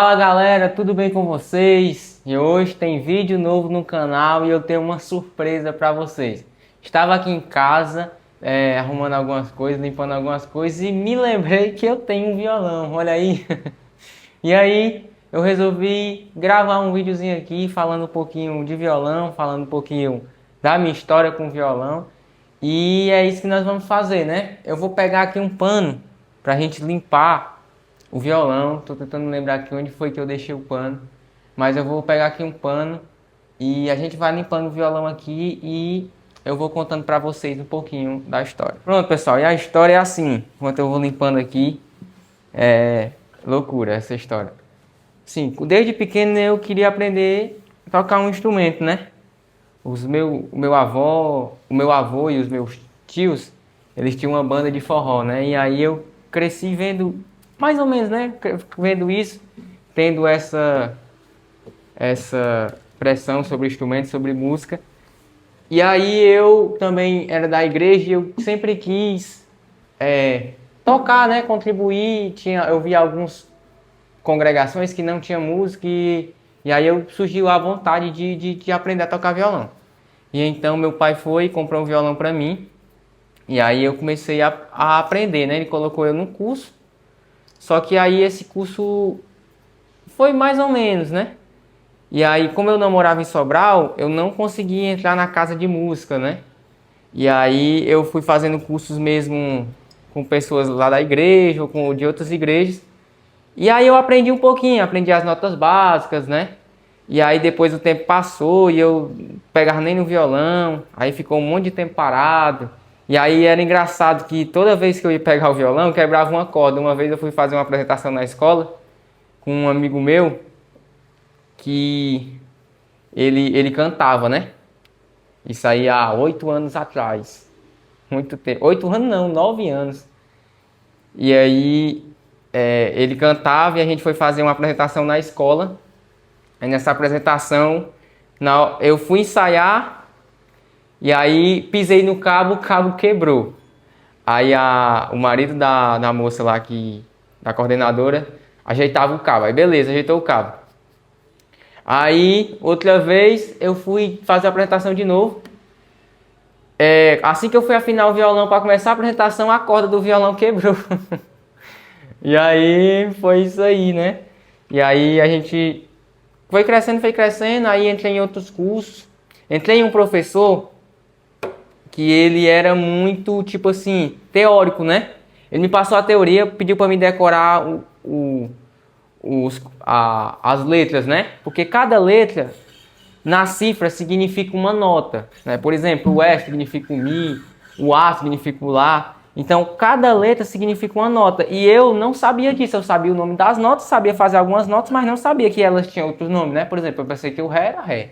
Fala galera, tudo bem com vocês? E hoje tem vídeo novo no canal e eu tenho uma surpresa para vocês. Estava aqui em casa, arrumando algumas coisas, limpando algumas coisas e me lembrei que eu tenho um violão, olha aí. E aí eu resolvi gravar um videozinho aqui falando um pouquinho de violão, falando um pouquinho da minha história com o violão. E é isso que nós vamos fazer, né? Eu vou pegar aqui um pano pra gente limpar o violão. Tô tentando lembrar aqui onde foi que eu deixei o pano. Mas eu vou pegar aqui um pano e a gente vai limpando o violão aqui e eu vou contando pra vocês um pouquinho da história. Pronto, pessoal, e a história é assim. Enquanto eu vou limpando aqui, é loucura essa história. Sim, desde pequeno eu queria aprender a tocar um instrumento, né? O meu avô e os meus tios, eles tinham uma banda de forró, né? E aí eu cresci vendo, mais ou menos, né? Vendo isso, tendo essa pressão sobre instrumentos, sobre música. E aí eu também era da igreja e eu sempre quis tocar, né? Contribuir. Eu via algumas congregações que não tinha música e aí surgiu a vontade de aprender a tocar violão. E então meu pai foi e comprou um violão para mim. E aí eu comecei a aprender, né? Ele colocou eu num curso. Só que aí esse curso foi mais ou menos, né? E aí, como eu não morava em Sobral, eu não conseguia entrar na casa de música, né? E aí eu fui fazendo cursos mesmo com pessoas lá da igreja ou de outras igrejas. E aí eu aprendi um pouquinho, aprendi as notas básicas, né? E aí depois o tempo passou e eu pegava nem no violão, aí ficou um monte de tempo parado. E aí era engraçado que toda vez que eu ia pegar o violão, eu quebrava uma corda. Uma vez eu fui fazer uma apresentação na escola com um amigo meu que ele cantava, né? Isso aí há 8 anos atrás. Muito tempo. 8 anos não, 9 anos. E aí ele cantava e a gente foi fazer uma apresentação na escola. Aí nessa apresentação, eu fui ensaiar e aí pisei no cabo, o cabo quebrou. Aí o marido da moça lá, da coordenadora, ajeitava o cabo. Aí beleza, ajeitou o cabo. Aí outra vez eu fui fazer a apresentação de novo. Assim que eu fui afinar o violão para começar a apresentação, a corda do violão quebrou. E aí foi isso aí, né? E aí a gente foi crescendo, aí entrei em outros cursos. Entrei em um professor que ele era muito, tipo assim, teórico, né? Ele me passou a teoria, pediu para me decorar as letras, né? Porque cada letra na cifra significa uma nota, né? Por exemplo, o E significa o Mi, o A significa o Lá. Então, cada letra significa uma nota. E eu não sabia disso. Eu sabia o nome das notas, sabia fazer algumas notas, mas não sabia que elas tinham outros nomes, né? Por exemplo, eu pensei que o Ré era Ré.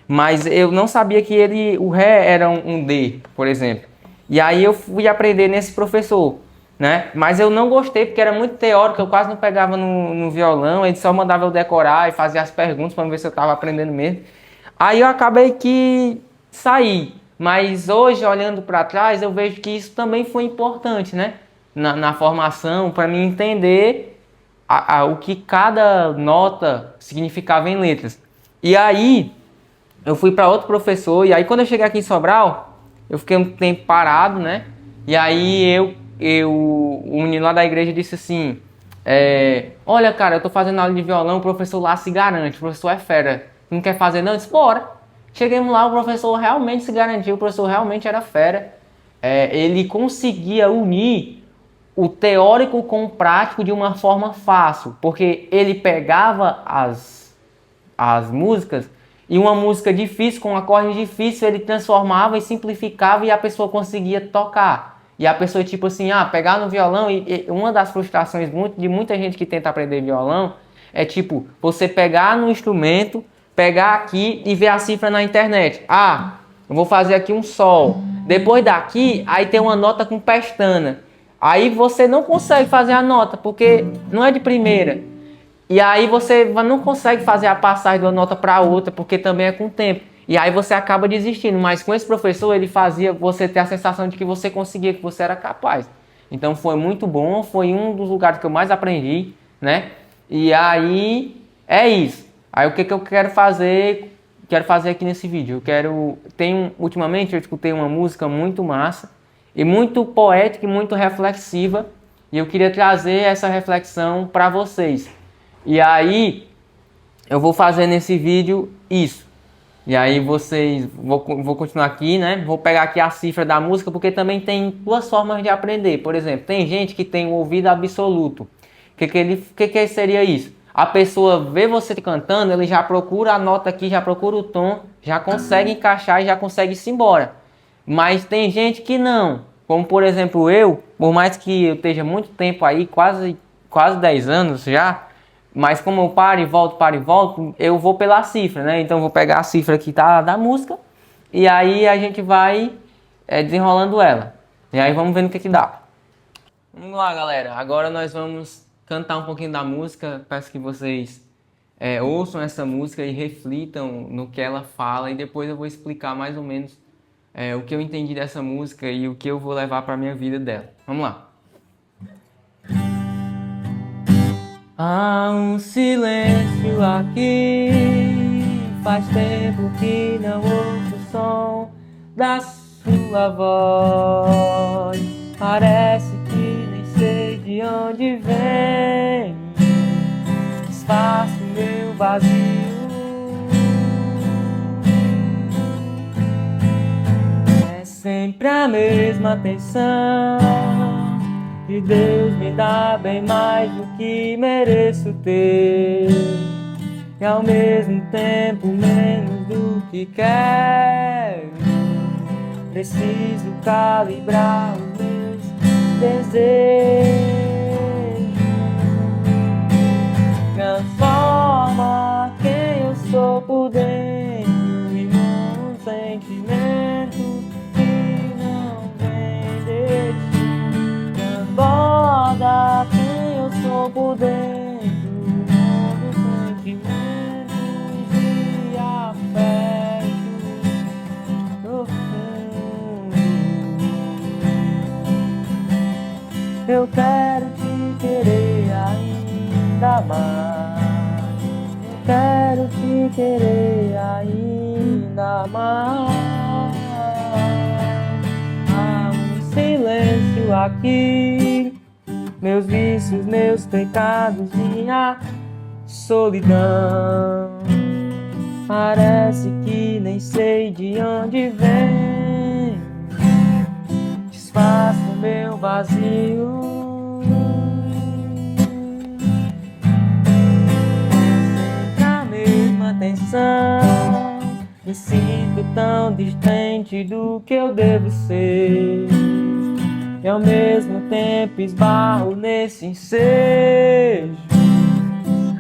Mas eu não sabia que o Ré era um D, por exemplo. E aí eu fui aprender nesse professor, né? Mas eu não gostei porque era muito teórico, eu quase não pegava no violão. Ele só mandava eu decorar e fazia as perguntas para ver se eu estava aprendendo mesmo. Aí eu acabei que saí. Mas hoje, olhando para trás, eu vejo que isso também foi importante, né? Na formação, para mim entender o que cada nota significava em letras. E aí, eu fui para outro professor, e aí quando eu cheguei aqui em Sobral, eu fiquei um tempo parado, né? E aí o menino lá da igreja disse assim, olha cara, eu tô fazendo aula de violão, o professor lá se garante, o professor é fera. Não quer fazer não? Eu disse, bora. Chegamos lá, o professor realmente se garantiu, o professor realmente era fera. Ele conseguia unir o teórico com o prático de uma forma fácil, porque ele pegava as músicas e uma música difícil, com um acorde difícil, ele transformava e simplificava e a pessoa conseguia tocar. E a pessoa, tipo assim, pegar no violão, e uma das frustrações de muita gente que tenta aprender violão é tipo, você pegar no instrumento, pegar aqui e ver a cifra na internet. Eu vou fazer aqui um sol. Depois daqui, aí tem uma nota com pestana. Aí você não consegue fazer a nota, porque não é de primeira. E aí você não consegue fazer a passagem de uma nota para outra, porque também é com o tempo. E aí você acaba desistindo. Mas com esse professor, ele fazia você ter a sensação de que você conseguia, que você era capaz. Então foi muito bom, foi um dos lugares que eu mais aprendi, né? E aí é isso. Aí o que que eu quero fazer? Quero fazer aqui nesse vídeo. Ultimamente eu escutei uma música muito massa e muito poética e muito reflexiva, e eu queria trazer essa reflexão para vocês. E aí eu vou fazer nesse vídeo isso. E aí vou continuar aqui, né? Vou pegar aqui a cifra da música, porque também tem duas formas de aprender. Por exemplo, tem gente que tem o ouvido absoluto. Que seria isso? A pessoa vê você cantando, ele já procura a nota aqui, já procura o tom, já consegue encaixar e já consegue ir embora. Mas tem gente que não. Como por exemplo eu, por mais que eu esteja muito tempo aí, quase 10 anos já, mas como eu paro e volto, eu vou pela cifra, né? Então eu vou pegar a cifra que tá da música e aí a gente vai desenrolando ela. E aí vamos ver no que dá. Vamos lá, galera. Agora nós vamos cantar um pouquinho da música. Peço que vocês ouçam essa música e reflitam no que ela fala, e depois eu vou explicar mais ou menos o que eu entendi dessa música e o que eu vou levar para minha vida dela. Vamos lá. Há um silêncio aqui, faz tempo que não ouço o som da sua voz. Parece que nem sei de onde vem, desfaço meu vazio. É sempre a mesma tensão, e Deus me dá bem mais do que mereço ter, e ao mesmo tempo menos do que quero. Preciso calibrar os meus desejos. Transforma quem eu sou por dentro em um sentimento que não vem de ti. Transborda quem eu sou por dentro, novos sentimentos e afeto profundo. Eu quero te querer ainda mais, eu quero te querer ainda mais. Há um silêncio aqui, meus vícios, meus pecados, minha solidão. Parece que nem sei de onde vem, desfaço meu vazio. Sempre a mesma tensão, me sinto tão distante do que eu devo ser, e ao mesmo tempo esbarro nesse ensejo,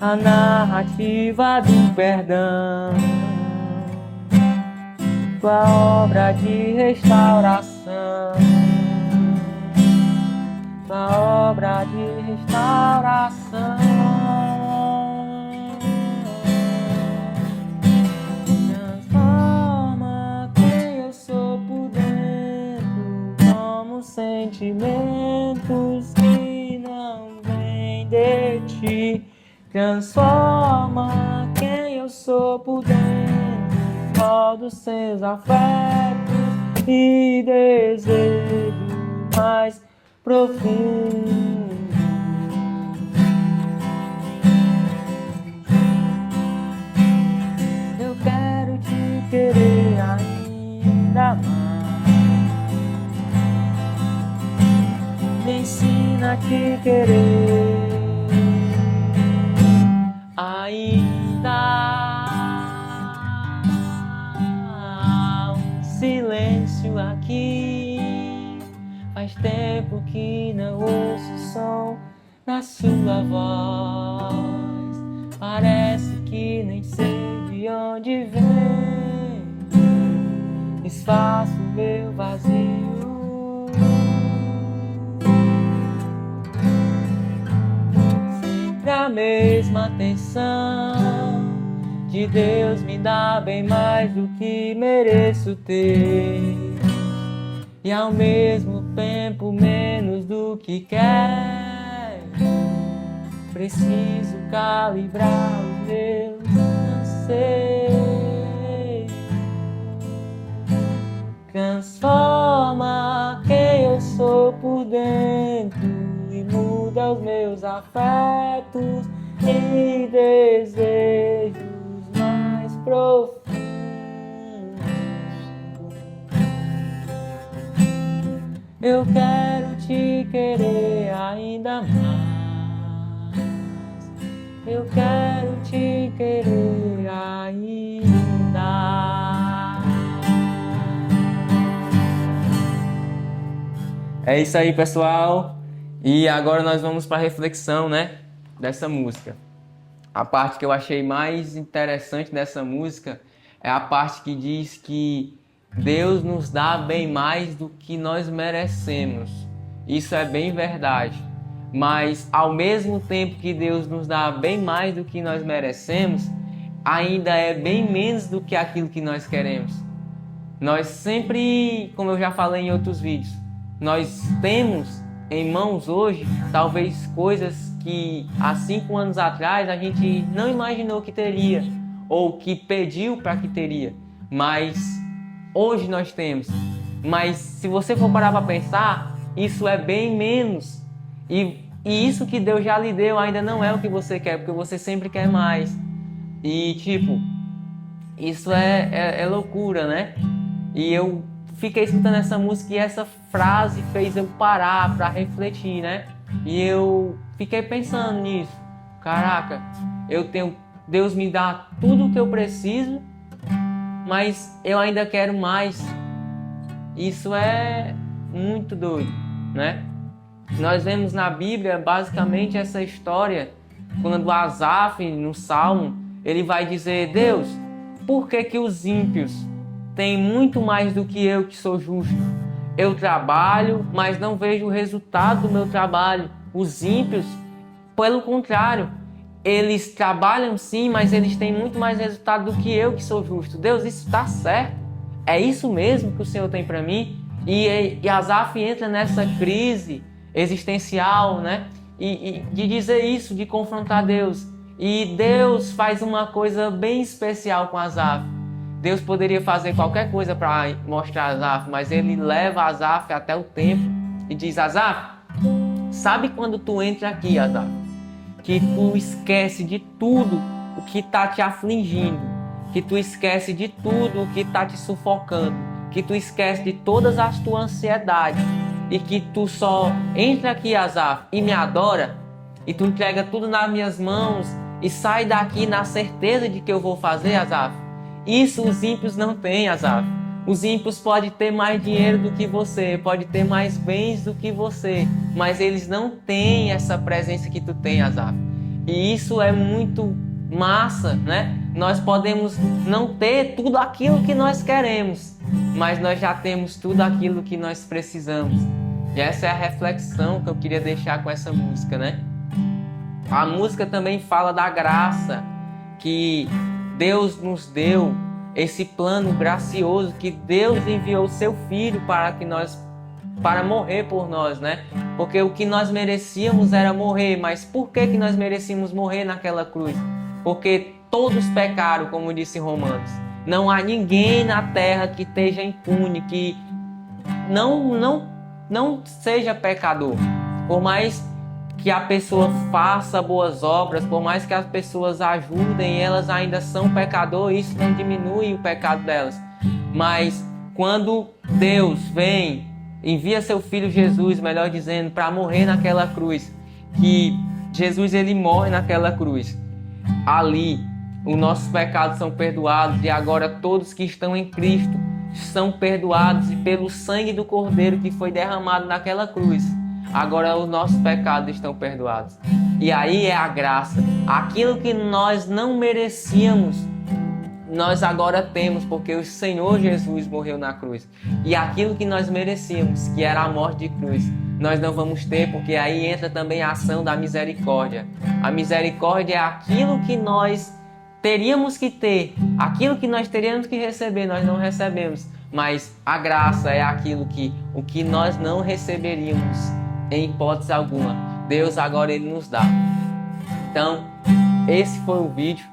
a narrativa do perdão, tua obra de restauração, tua obra de restauração. Transforma quem eu sou por dentro, como sentimentos que não vêm de ti. Transforma quem eu sou por dentro, todos seus afetos e desejos mais profundos. Eu quero te querer ainda mais, me ensina a te querer ainda. Há um silêncio aqui, faz tempo que não ouço o som da sua voz. Parece que nem sei de onde vem, desfaço meu vazio. Sempre a mesma tensão, de Deus me dá bem mais do que mereço ter, e ao mesmo tempo menos do que quero. preciso calibrar os meus anseios. Transforma quem eu sou por dentro e muda os meus afetos e desejos mais profundos. Eu quero te querer ainda mais. Eu quero te querer ainda. É isso aí, pessoal. E agora nós vamos para a reflexão, né, dessa música. A parte que eu achei mais interessante dessa música é a parte que diz que Deus nos dá bem mais do que nós merecemos. Isso é bem verdade. Mas ao mesmo tempo que Deus nos dá bem mais do que nós merecemos, ainda é bem menos do que aquilo que nós queremos. Nós sempre, como eu já falei em outros vídeos, nós temos em mãos hoje talvez coisas que há 5 anos atrás a gente não imaginou que teria ou que pediu para que teria, mas hoje nós temos. Mas se você for parar para pensar, isso é bem menos. E isso que Deus já lhe deu ainda não é o que você quer, porque você sempre quer mais. E tipo, isso é loucura, né? E eu fiquei escutando essa música e essa frase fez eu parar para refletir, né? E eu fiquei pensando nisso. Caraca, Deus me dá tudo o que eu preciso, mas eu ainda quero mais. Isso é muito doido, né? Nós vemos na Bíblia basicamente essa história quando Asaf, no Salmo, ele vai dizer: Deus, por que os ímpios têm muito mais do que eu que sou justo? Eu trabalho, mas não vejo o resultado do meu trabalho. Os ímpios, pelo contrário, eles trabalham sim, mas eles têm muito mais resultado do que eu que sou justo. Deus, isso está certo? É isso mesmo que o Senhor tem para mim? E Asaf entra nessa crise existencial, né? E de dizer isso, de confrontar Deus. E Deus faz uma coisa bem especial com Asaf. Deus poderia fazer qualquer coisa para mostrar Asaf, mas ele leva Asaf até o templo e diz: Asaf, sabe quando tu entra aqui, Asaf, que tu esquece de tudo o que está te afligindo, que tu esquece de tudo o que está te sufocando, que tu esquece de todas as tuas ansiedades e que tu só entra aqui, Asaf, e me adora, e tu entrega tudo nas minhas mãos e sai daqui na certeza de que eu vou fazer, Asaf. Isso os ímpios não têm, Asaf. Os ímpios podem ter mais dinheiro do que você, podem ter mais bens do que você, mas eles não têm essa presença que tu tem, Asaf. E isso é muito massa, né? Nós podemos não ter tudo aquilo que nós queremos, mas nós já temos tudo aquilo que nós precisamos. E essa é a reflexão que eu queria deixar com essa música, né? A música também fala da graça que Deus nos deu, esse plano gracioso que Deus enviou o seu Filho para morrer por nós, né? Porque o que nós merecíamos era morrer, mas por que nós merecíamos morrer naquela cruz? Porque todos pecaram, como disse Romanos. Não há ninguém na terra que esteja impune, que não seja pecador. Por mais que a pessoa faça boas obras, por mais que as pessoas ajudem, elas ainda são pecadores, isso não diminui o pecado delas. Mas quando Deus vem, envia seu Filho Jesus, melhor dizendo, para morrer naquela cruz, que Jesus ele morre naquela cruz, ali os nossos pecados são perdoados e agora todos que estão em Cristo são perdoados e pelo sangue do Cordeiro que foi derramado naquela cruz, agora os nossos pecados estão perdoados. E aí é a graça. Aquilo que nós não merecíamos, nós agora temos, porque o Senhor Jesus morreu na cruz. E aquilo que nós merecíamos, que era a morte de cruz, nós não vamos ter, porque aí entra também a ação da misericórdia. A misericórdia é aquilo que nós teríamos que ter, aquilo que nós teríamos que receber, nós não recebemos. Mas a graça é aquilo o que nós não receberíamos em hipótese alguma. Deus agora ele nos dá. Então, esse foi o vídeo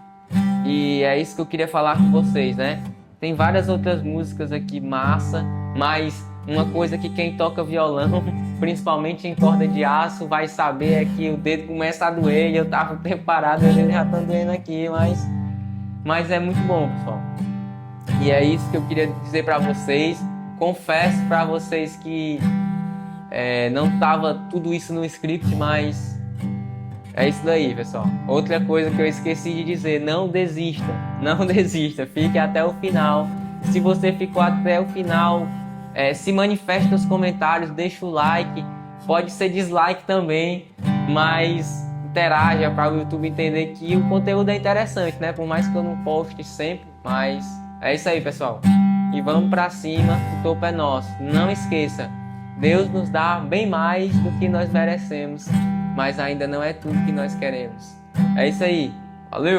e é isso que eu queria falar com vocês, né? Tem várias outras músicas aqui massa, mas uma coisa que quem toca violão, principalmente em corda de aço, vai saber é que o dedo começa a doer. E eu tava preparado, meu dedo já tá doendo aqui, mas é muito bom, pessoal. E é isso que eu queria dizer para vocês. Confesso para vocês que não tava tudo isso no script, mas é isso daí, pessoal. Outra coisa que eu esqueci de dizer, não desista, não desista, fique até o final. Se você ficou até o final, se manifeste nos comentários, deixa o like, pode ser dislike também, mas interaja para o YouTube entender que o conteúdo é interessante, né? Por mais que eu não poste sempre, mas é isso aí, pessoal. E vamos para cima, o topo é nosso. Não esqueça, Deus nos dá bem mais do que nós merecemos, mas ainda não é tudo que nós queremos. É isso aí. Valeu!